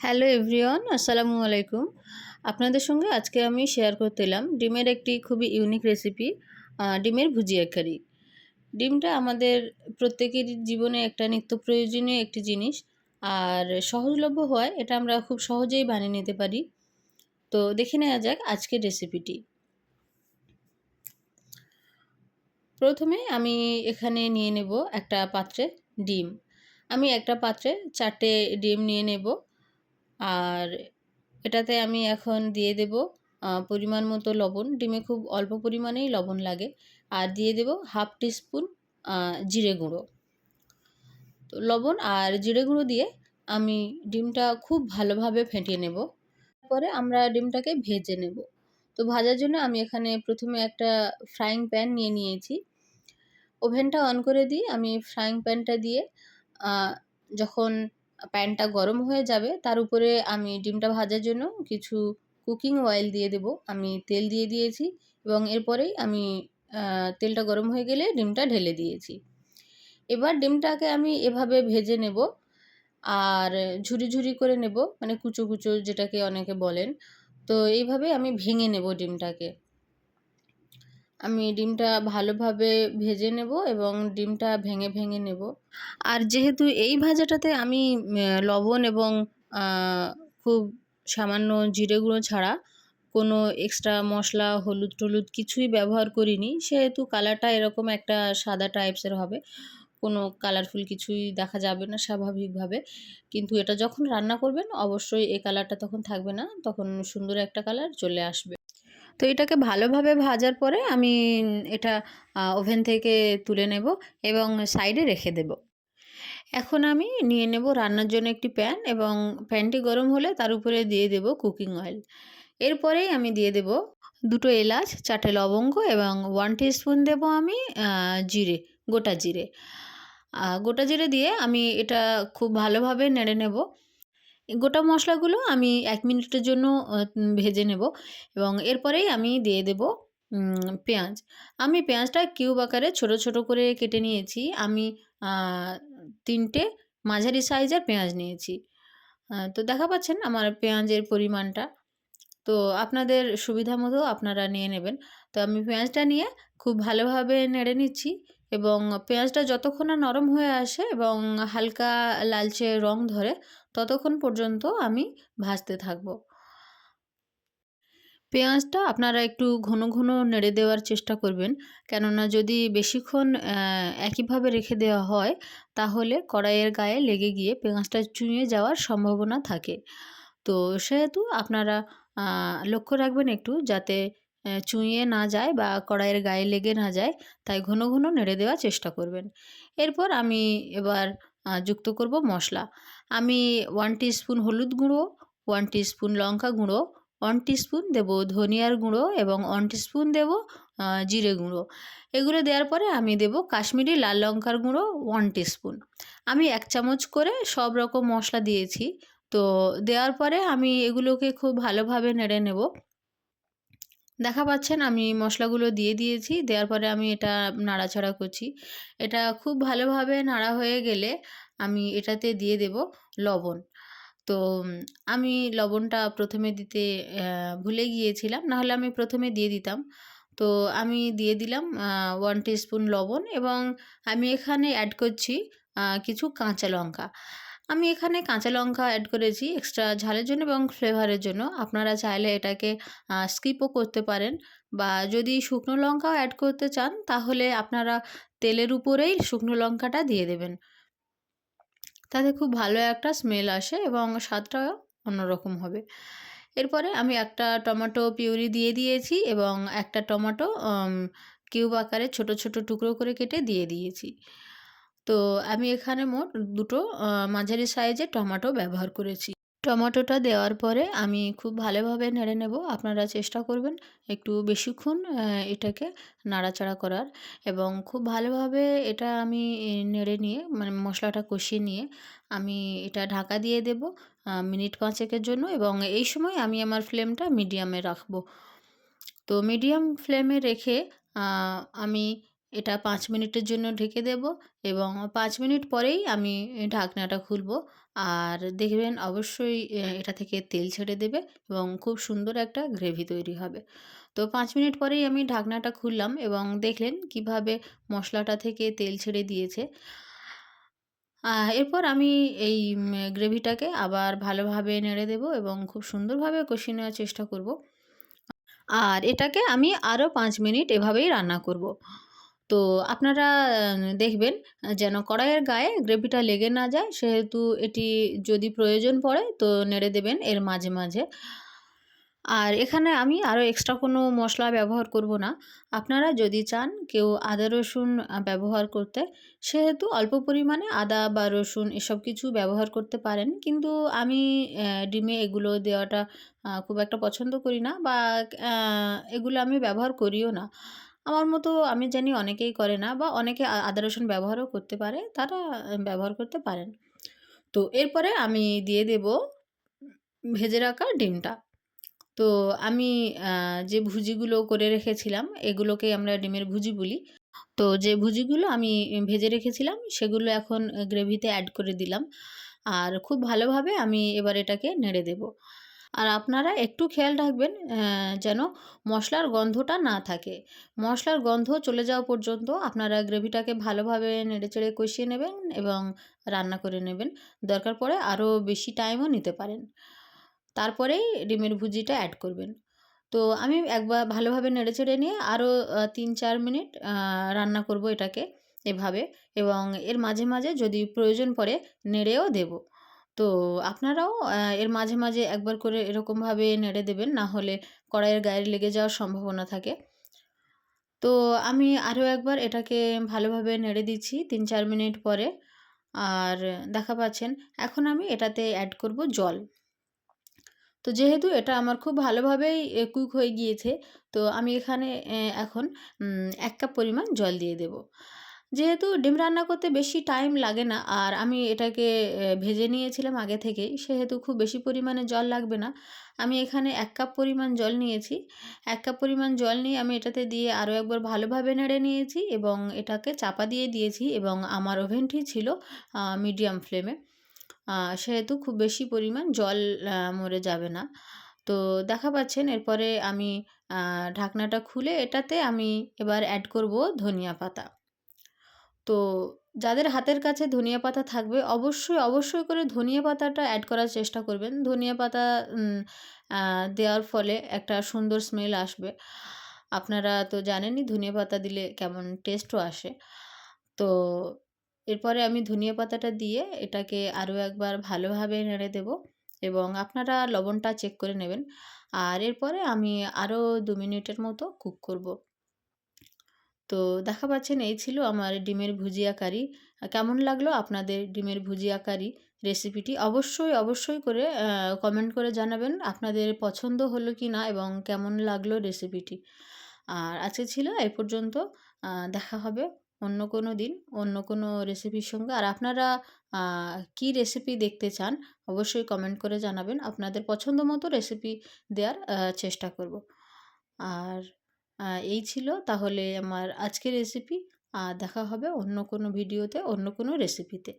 Hello everyone, আসসালামু আলাইকুম। আপনাদের সঙ্গে আজকে আমি শেয়ার করতে এলাম ডিমের একটি খুবই ইউনিক রেসিপি, ডিমের ভুজিয়া কারি। ডিমটা আমাদের প্রত্যেকের জীবনে একটা নিত্য প্রয়োজনীয় একটি জিনিস, আর সহজলভ্য হওয়ায় এটা আমরা খুব সহজেই বানিয়ে নিতে পারি। তো দেখে নেওয়া যাক আজকের রেসিপিটি। প্রথমে আমি এখানে নিয়ে নেব একটা পাত্রে ডিম। আমি একটা পাত্রে 4টে ডিম নিয়ে নেব, আর এটাতে আমি এখন দিয়ে দেব পরিমাণ মতো লবণ। ডিমে খুব অল্প পরিমাণেই লবণ লাগে। আর দিয়ে দেব হাফ টিস্পুন জিরে গুঁড়ো। তো লবণ আর জিরে গুঁড়ো দিয়ে আমি ডিমটা খুব ভালোভাবে ফেটিয়ে নেব। পরে আমরা ডিমটাকে ভেজে নেব। তো ভাজার জন্য আমি এখানে প্রথমে একটা ফ্রাইং প্যান নিয়ে নিয়েছি। ওভেনটা অন করে দিয়ে আমি ফ্রাইং প্যানটা দিয়ে যখন প্যানটা গরম হয়ে যাবে তার উপরে আমি ডিমটা ভাজার জন্য কিছু কুকিং অয়েল দিয়ে দেব। আমি তেল দিয়ে দিয়েছি এবং এরপরেই আমি তেলটা গরম হয়ে গেলে ডিমটা ঢেলে দিয়েছি। এবার ডিমটাকে আমি এভাবে ভেজে নেব, আর ঝুরি ঝুরি করে নেব, মানে কুচো কুচো যেটাকে অনেকে বলেন। তো এইভাবে আমি ভেঙে নেব ডিমটাকে। আমি ডিমটা ভালোভাবে ভেজে নেব এবং ডিমটা ভেঙে ভেঙে নেব। আর যেহেতু এই ভাজাটাতে আমি লবণ এবং খুব সামান্য জিরে গুঁড়ো ছাড়া কোনো এক্সট্রা মশলা, হলুদ টলুদ কিছুই ব্যবহার করিনি, সেহেতু কালারটা এরকম একটা সাদা টাইপসের হবে। কোনো কালারফুল কিছুই দেখা যাবে না স্বাভাবিকভাবে। কিন্তু এটা যখন রান্না করবেন অবশ্যই এই কালারটা তখন থাকবে না, তখন সুন্দর একটা কালার চলে আসবে। তো এটাকে ভালোভাবে ভাজার পরে আমি এটা ওভেন থেকে তুলে নেব এবং সাইডে রেখে দেব। এখন আমি নিয়ে নেব রান্নার জন্য একটি প্যান, এবং প্যানটি গরম হলে তার উপরে দিয়ে দেব কুকিং অয়েল। এরপরেই আমি দিয়ে দেব 2টো এলাচ, 4টে লবঙ্গ এবং 1 টিস্পুন দেব আমি জিরে, গোটা জিরে। গোটা জিরে দিয়ে আমি এটা খুব ভালোভাবে নেড়ে নেব। গোটা মশলাগুলো আমি 1 মিনিটের জন্য ভেজে নেব এবং এরপরেই আমি দিয়ে দেব পেঁয়াজ। আমি পেঁয়াজটা কিউব আকারে ছোট ছোট করে কেটে নিয়েছি। আমি 3টে মাঝারি সাইজের পেঁয়াজ নিয়েছি। তো দেখা পাচ্ছেন আমার পেঁয়াজের পরিমাণটা। তো আপনাদের সুবিধা মতো আপনারা নিয়ে নেবেন। তো আমি পেঁয়াজটা নিয়ে খুব ভালোভাবে নেড়ে নিচ্ছি এবং পেঁয়াজটা যতক্ষণ না নরম হয়ে আসে এবং হালকা লালচে রং ধরে ততক্ষণ পর্যন্ত আমি ভাজতে থাকব। পেঁয়াজটা আপনারা একটু ঘন ঘন নেড়ে দেওয়ার চেষ্টা করবেন, কেননা যদি বেশিক্ষণ একইভাবে রেখে দেওয়া হয় তাহলে কড়াইয়ের গায়ে লেগে গিয়ে পেঁয়াজটা চুঁইয়ে যাওয়ার সম্ভাবনা থাকে। তো সেহেতু আপনারা লক্ষ্য রাখবেন একটু যাতে চুঁইয়ে না যায় বা কড়াইয়ের গায়ে লেগে না যায়, তাই ঘন ঘন নেড়ে দেওয়ার চেষ্টা করবেন। এরপর আমি এবার যুক্ত করব মশলা। আমি 1 টিস্পুন হলুদ গুঁড়ো, 1 টিস্পুন লঙ্কা গুঁড়ো, 1 টিস্পুন দেব ধনিয়ার গুঁড়ো এবং 1 টিস্পুন দেব জিরে গুঁড়ো। এগুলো দেওয়ার পরে আমি দেব কাশ্মীরি লাল লঙ্কার গুঁড়ো 1 টিস্পুন। আমি 1 চামচ করে সব রকম মশলা দিয়েছি। তো দেওয়ার পরে আমি এগুলোকে খুব ভালোভাবে নেড়ে নেব। দেখা পাচ্ছেন আমি মশলাগুলো দিয়ে দিয়েছি। দেওয়ার পরে আমি এটা নাড়াচাড়া করছি। এটা খুব ভালোভাবে নাড়া হয়ে গেলে আমি এটাতে দিয়ে দেব লবণ। তো আমি লবণটা প্রথমে দিতে ভুলে গিয়েছিলাম, নাহলে আমি প্রথমে দিয়ে দিতাম। তো আমি দিয়ে দিলাম 1 টিস্পুন লবণ এবং আমি এখানে অ্যাড করছি কিছু কাঁচা লঙ্কা। আমি এখানে কাঁচা লঙ্কা অ্যাড করেছি এক্সট্রা ঝালের জন্য এবং ফ্লেভারের জন্য। আপনারা চাইলে এটাকে স্কিপও করতে পারেন, বা যদি শুকনো লঙ্কাও অ্যাড করতে চান তাহলে আপনারা তেলের উপরেই শুকনো লঙ্কাটা দিয়ে দেবেন। তাতে খুব ভালো একটা স্মেল আসে এবং স্বাদটাও অন্যরকম হবে। এরপরে আমি একটা টমেটো পিউরি দিয়ে দিয়েছি এবং একটা টমেটো কিউব আকারে ছোট ছোট টুকরো করে কেটে দিয়ে দিয়েছি। তো আমি এখানে মোট 2টো মাঝারি সাইজের টমেটো ব্যবহার করেছি। টমেটোটা দেওয়ার পরে আমি খুব ভালোভাবে নেড়ে নেব। আপনারা চেষ্টা করবেন একটু বেশিক্ষণ এটাকে নাড়াচাড়া করার, এবং খুব ভালোভাবে এটা আমি নেড়ে নিয়ে, মানে মশলাটা কষিয়ে নিয়ে আমি এটা ঢাকা দিয়ে দেব মিনিট 5 এর জন্য, এবং এই সময় আমি আমার ফ্লেমটা মিডিয়ামে রাখবো। তো মিডিয়াম ফ্লেমে রেখে আমি এটা 5 মিনিটের জন্য ঢেকে দেব এবং 5 মিনিট পরেই আমি ঢাকনাটা খুলব। আর দেখবেন অবশ্যই এটা থেকে তেল ছেড়ে দেবে এবং খুব সুন্দর একটা গ্রেভি তৈরি হবে। তো ৫ মিনিট পরেই আমি ঢাকনাটা খুললাম এবং দেখলেন কিভাবে মশলাটা থেকে তেল ছেড়ে দিয়েছে। এরপর আমি এই গ্রেভিটাকে আবার ভালোভাবে নেড়ে দেবো এবং খুব সুন্দরভাবে কষিয়ে নেওয়ার চেষ্টা করব। আর এটাকে আমি আরও ৫ মিনিট এভাবেই রান্না করব। তো আপনারা দেখবেন যেন কড়াইয়ের গায়ে গ্রেভিটা লেগে না যায়, সেহেতু এটি যদি প্রয়োজন পড়ে তো নেড়ে দেবেন এর মাঝে, মাঝে। আর এখানে আমি আরও এক্সট্রা কোনো মশলা ব্যবহার করব না। আপনারা যদি চান কেউ আদা রসুন ব্যবহার করতে, সেহেতু অল্প পরিমাণে আদা বা রসুন এসব কিছু ব্যবহার করতে পারেন। কিন্তু আমি ডিমে এগুলো দেওয়াটা খুব একটা পছন্দ করি না, বা এগুলো আমি ব্যবহার করিও না। আমার মতো আমি জানি অনেকেই করে না, বা অনেকে আদা রসুন ব্যবহারও করতে পারে, তারা ব্যবহার করতে পারেন। তো এরপরে আমি দিয়ে দেব ভেজে রাখা ডিমটা। তো আমি যে ভুজিগুলো করে রেখেছিলাম, এগুলোকেই আমরা ডিমের ভুজি বলি। তো যে ভুজিগুলো আমি ভেজে রেখেছিলাম সেগুলো এখন গ্রেভিতে অ্যাড করে দিলাম। আর খুব ভালোভাবে আমি এবার এটাকে নেড়ে দেব। আর আপনারা একটু খেয়াল রাখবেন যেন মশলার গন্ধটা না থাকে। মশলার গন্ধ চলে যাওয়া পর্যন্ত আপনারা গ্রেভিটাকে ভালোভাবে নেড়েচেড়ে কষিয়ে নেবেন এবং রান্না করে নেবেন। দরকার পড়ে আরও বেশি টাইমও নিতে পারেন। তারপরেই ডিমের ভুজিটা অ্যাড করবেন। তো আমি একবার ভালোভাবে নেড়েচেড়ে নিয়ে আরও ৩-৪ মিনিট রান্না করব এটাকে এভাবে, এবং এর মাঝে, মাঝে যদি প্রয়োজন পড়ে নেড়েও দেব। তো আপনারাও এর মাঝে, মাঝে একবার করে এরকমভাবে নেড়ে দেবেন, না হলে কড়াইয়ের গায়ে লেগে যাওয়ার সম্ভাবনা থাকে। তো আমি আরও একবার এটাকে ভালোভাবে নেড়ে দিচ্ছি ৩-৪ মিনিট পরে। আর দেখা পাচ্ছেন এখন আমি এটাতে অ্যাড করব জল। তো যেহেতু এটা আমার খুব ভালোভাবেই কুক হয়ে গিয়েছে, তো আমি এখানে এখন ১ কাপ পরিমাণ জল দিয়ে দেব। যেহেতু ডিম রান্না করতে বেশি টাইম লাগে না, আর আমি এটাকে ভেজে নিয়েছিলাম আগে থেকেই, সেহেতু খুব বেশি পরিমাণে জল লাগবে না। আমি এখানে ১ কাপ পরিমাণ জল নিয়েছি। ১ কাপ পরিমাণ জল নিয়ে আমি এটাতে দিয়ে আরও একবার ভালোভাবে নেড়ে নিয়েছি এবং এটাকে চাপা দিয়ে দিয়েছি, এবং আমার ওভেনটি ছিল মিডিয়াম ফ্লেমে। সেহেতু খুব বেশি পরিমাণ জল মরে যাবে না। তো দেখা পাচ্ছেন এরপরে আমি আ ঢাকনাটা খুলে এটাতে আমি এবার অ্যাড করব ধনিয়া পাতা। তো যাদের হাতের কাছে ধনিয়া পাতা থাকবে অবশ্যই, অবশ্যই করে ধনিয়া পাতাটা অ্যাড করার চেষ্টা করবেন। ধনিয়া পাতা উম আ দেওয়ার ফলে একটা সুন্দর স্মেল আসবে। আপনারা তো জানেনই ধনিয়া পাতা দিলে কেমন টেস্টও আসে। তো এরপরে আমি ধনিয়া পাতাটা দিয়ে এটাকে আরও একবার ভালোভাবে নেড়ে দেব, এবং আপনারা লবণটা চেক করে নেবেন। আর এরপরে আমি আরও ২ মিনিটের মতো কুক করব। তো দেখা পাচ্ছেন এই ছিল আমার ডিমের ভুজিয়া কারি। কেমন লাগলো আপনাদের ডিমের ভুজিয়া কারি রেসিপিটি? অবশ্যই, অবশ্যই করে কমেন্ট করে জানাবেন আপনাদের পছন্দ হলো কি না এবং কেমন লাগলো রেসিপিটি। আর আজকে ছিল এ পর্যন্ত। দেখা হবে অন্য কোনো দিন, অন্য কোনো রেসিপির সঙ্গে। আর আপনারা আ কী রেসিপি দেখতে চান অবশ্যই কমেন্ট করে জানাবেন। আপনাদের পছন্দ মতো রেসিপি দেওয়ার চেষ্টা করব। আর এই ছিল তাহলে আমার আজকের রেসিপি। দেখা হবে অন্য কোনো ভিডিওতে, অন্য কোনো রেসিপিতে।